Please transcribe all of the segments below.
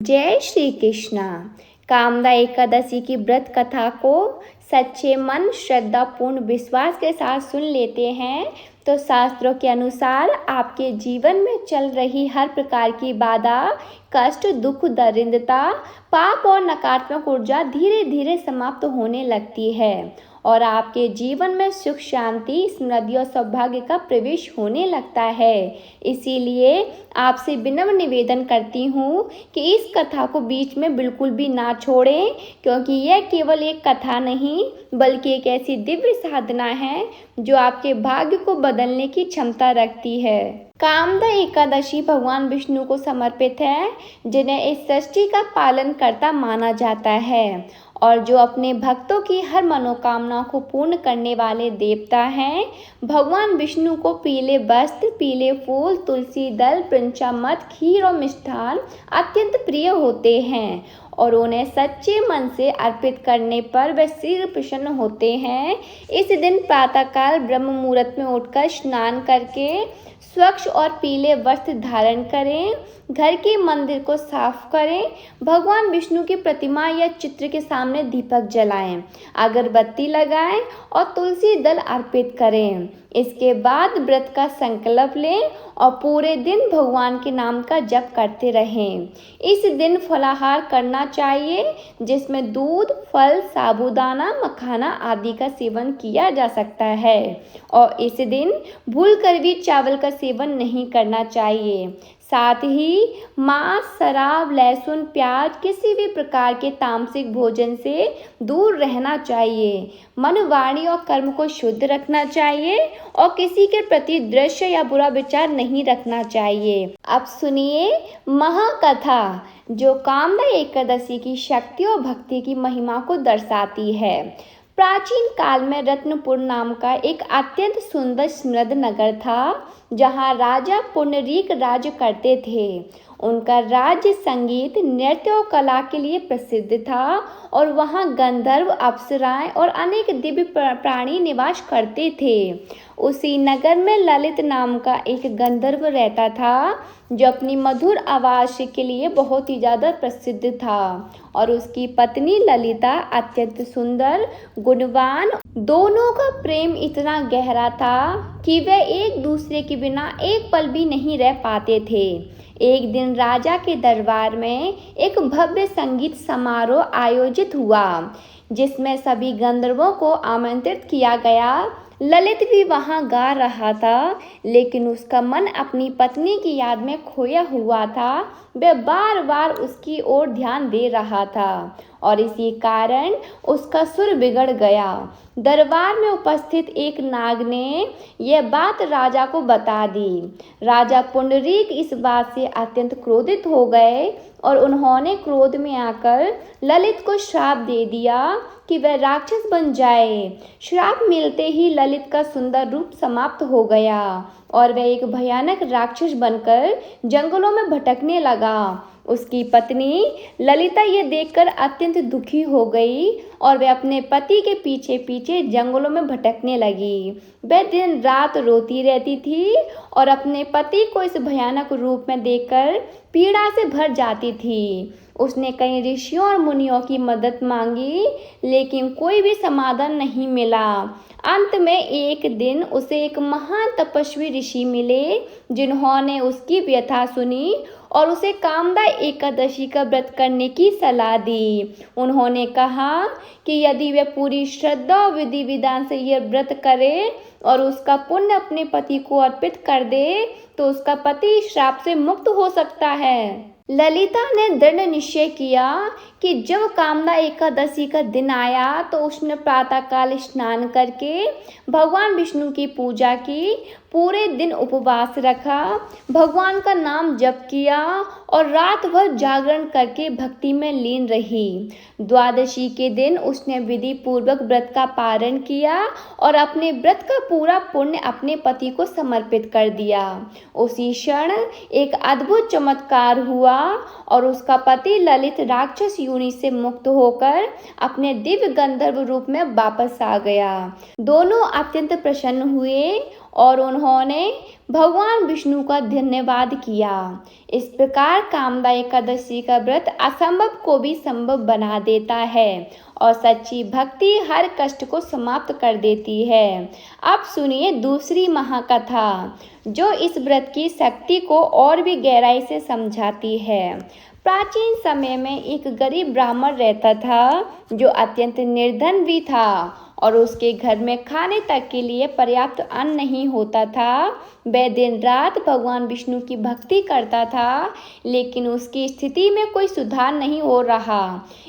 जय श्री कृष्णा। कामदा एकादशी की व्रत कथा को सच्चे मन, श्रद्धा, पूर्ण विश्वास के साथ सुन लेते हैं तो शास्त्रों के अनुसार आपके जीवन में चल रही हर प्रकार की बाधा, कष्ट, दुख, दरिद्रता, पाप और नकारात्मक ऊर्जा धीरे धीरे समाप्त होने लगती है और आपके जीवन में सुख, शांति, समृद्धि और सौभाग्य का प्रवेश होने लगता है। इसीलिए आपसे विनम्र निवेदन करती हूँ कि इस कथा को बीच में बिल्कुल भी ना छोड़ें, क्योंकि यह केवल एक कथा नहीं बल्कि एक ऐसी दिव्य साधना है जो आपके भाग्य को बदलने की क्षमता रखती है। कामदा एकादशी भगवान विष्णु को समर्पित है, जिन्हें इस सृष्टि का पालन करता माना जाता है और जो अपने भक्तों की हर मनोकामना को पूर्ण करने वाले देवता हैं। भगवान विष्णु को पीले वस्त्र, पीले फूल, तुलसी दल, पंचामृत, खीर और मिष्ठान अत्यंत प्रिय होते हैं और उन्हें सच्चे मन से अर्पित करने पर वे शीघ्र प्रसन्न होते हैं। इस दिन प्रातःकाल ब्रह्म मुहूर्त में उठकर स्नान करके स्वच्छ और पीले वस्त्र धारण करें, घर के मंदिर को साफ करें, भगवान विष्णु की प्रतिमा या चित्र के सामने दीपक जलाएं, अगरबत्ती लगाएं और तुलसी दल अर्पित करें। इसके बाद व्रत का संकल्प लें और पूरे दिन भगवान के नाम का जप करते रहें। इस दिन फलाहार करना चाहिए, जिसमें दूध, फल, साबूदाना, मखाना आदि का सेवन किया जा सकता है और इस दिन भूलकर भी चावल का सेवन नहीं करना चाहिए। साथ ही मांस, शराब, लहसुन, प्याज, किसी भी प्रकार के तामसिक भोजन से दूर रहना चाहिए। मन, वाणी और कर्म को शुद्ध रखना चाहिए और किसी के प्रति दृश्य या बुरा विचार नहीं रखना चाहिए। अब सुनिए महाकथा, जो कामदा एकादशी की शक्ति और भक्ति की महिमा को दर्शाती है। प्राचीन काल में रत्नपुर नाम का एक अत्यंत सुंदर समृद्ध नगर था, जहाँ राजा पुंडरीक राज्य करते थे। उनका राज्य संगीत, नृत्य और कला के लिए प्रसिद्ध था और वहाँ गंधर्व, अप्सराएं और अनेक दिव्य प्राणी निवास करते थे। उसी नगर में ललित नाम का एक गंधर्व रहता था, जो अपनी मधुर आवाज़ के लिए बहुत ही ज़्यादा प्रसिद्ध था और उसकी पत्नी ललिता अत्यंत सुंदर, गुणवान। दोनों का प्रेम इतना गहरा था कि वे एक दूसरे के बिना एक पल भी नहीं रह पाते थे। एक दिन राजा के दरबार में एक भव्य संगीत समारोह आयोजित हुआ, जिसमें सभी गंधर्वों को आमंत्रित किया गया। ललित भी वहां गा रहा था, लेकिन उसका मन अपनी पत्नी की याद में खोया हुआ था। वह बार बार उसकी ओर ध्यान दे रहा था और इसी कारण उसका सुर बिगड़ गया। दरबार में उपस्थित एक नाग ने यह बात राजा को बता दी। राजा पुंडरीक इस बात से अत्यंत क्रोधित हो गए और उन्होंने क्रोध में आकर ललित को श्राप दे दिया कि वह राक्षस बन जाए। श्राप मिलते ही ललित का सुंदर रूप समाप्त हो गया और वह एक भयानक राक्षस बनकर जंगलों में भटकने लगा। उसकी पत्नी ललिता ये देखकर अत्यंत दुखी हो गई और वह अपने पति के पीछे पीछे जंगलों में भटकने लगी। वह दिन रात रोती रहती थी और अपने पति को इस भयानक रूप में देखकर पीड़ा से भर जाती थी। उसने कई ऋषियों और मुनियों की मदद मांगी, लेकिन कोई भी समाधान नहीं मिला। अंत में एक दिन उसे एक महान तपस्वी ऋषि मिले, जिन्होंने उसकी व्यथा सुनी और उसे कामदा एकादशी का व्रत करने की सलाह दी। उन्होंने कहा कि यदि वह पूरी श्रद्धा और विधि विधान से यह व्रत करे और उसका पुण्य अपने पति को अर्पित कर दे, तो उसका पति श्राप से मुक्त हो सकता है। ललिता ने दृढ़ निश्चय किया कि जब कामदा एकादशी का दिन आया तो उसने प्रातःकाल स्नान करके भगवान विष्णु की पूजा की, पूरे दिन उपवास रखा, भगवान का नाम जप किया और रात भर जागरण करके भक्ति में लीन रही। द्वादशी के दिन उसने विधि पूर्वक व्रत का पारण किया और अपने व्रत का पूरा पुण्य अपने पति को समर्पित कर दिया। उसी क्षण एक अद्भुत चमत्कार हुआ और उसका पति ललित राक्षस योनि से मुक्त होकर अपने दिव्य गंधर्व रूप में वापस आ गया। दोनों अत्यंत प्रसन्न हुए और उन्होंने भगवान विष्णु का धन्यवाद किया। इस प्रकार कामदा एकादशी का व्रत असंभव को भी संभव बना देता है और सच्ची भक्ति हर कष्ट को समाप्त कर देती है। अब सुनिए दूसरी महाकथा, जो इस व्रत की शक्ति को और भी गहराई से समझाती है। प्राचीन समय में एक गरीब ब्राह्मण रहता था, जो अत्यंत निर्धन भी था और उसके घर में खाने तक के लिए पर्याप्त अन्न नहीं होता था। वह दिन रात भगवान विष्णु की भक्ति करता था, लेकिन उसकी स्थिति में कोई सुधार नहीं हो रहा।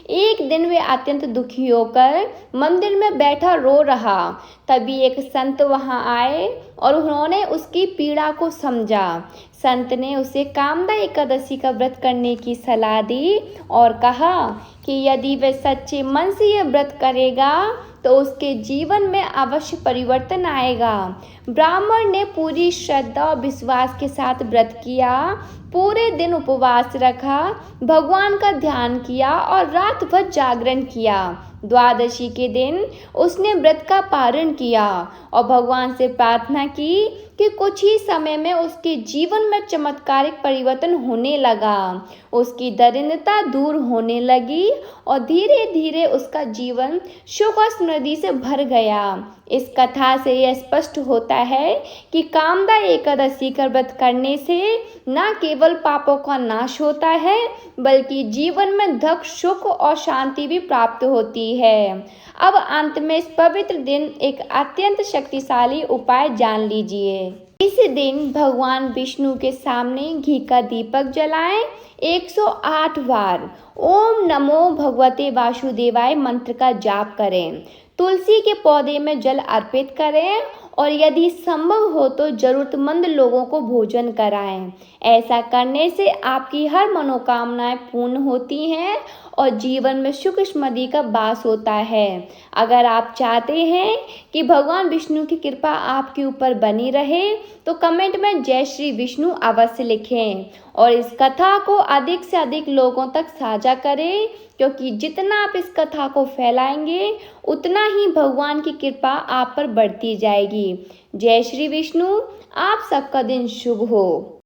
एक दिन वे अत्यंत दुखी होकर मंदिर में बैठा रो रहा। तभी एक संत वहां आए और उन्होंने उसकी पीड़ा को समझा। संत ने उसे कामदा एकादशी का व्रत करने की सलाह दी और कहा कि यदि वह सच्चे मन से यह व्रत करेगा तो उसके जीवन में अवश्य परिवर्तन आएगा। ब्राह्मण ने पूरी श्रद्धा और विश्वास के साथ व्रत किया, पूरे दिन उपवास रखा, भगवान का ध्यान किया और रात भर जागरण किया। द्वादशी के दिन उसने व्रत का पारण किया और भगवान से प्रार्थना की कि कुछ ही समय में उसके जीवन में चमत्कारिक परिवर्तन होने लगा। उसकी दरिद्रता दूर होने लगी और धीरे धीरे उसका जीवन सुख और समृद्धि से भर गया। इस कथा से यह स्पष्ट होता है कि कामदा एकादशी का व्रत करने से न केवल पापों का नाश होता है, बल्कि जीवन में धन, सुख और शांति भी प्राप्त होती है। अब अंत में इस पवित्र दिन एक अत्यंत शक्तिशाली उपाय जान लीजिए। इस दिन भगवान विष्णु के सामने घी का दीपक जलाएं। 108 बार ओम नमो भगवते वासुदेवाय मंत्र का जाप करें। तुलसी के पौधे में जल अर्पित करें और यदि संभव हो तो जरूरतमंद लोगों को भोजन कराएं। ऐसा करने से आपकी हर मनोकामनाएं पूर्ण होती हैं और जीवन में सुख समृद्धि का वास होता है। अगर आप चाहते हैं कि भगवान विष्णु की कृपा आपके ऊपर बनी रहे तो कमेंट में जय श्री विष्णु अवश्य लिखें और इस कथा को अधिक से अधिक लोगों तक साझा करें, क्योंकि जितना आप इस कथा को फैलाएंगे उतना ही भगवान की कृपा आप पर बढ़ती जाएगी। जय श्री विष्णु। आप सबका दिन शुभ हो।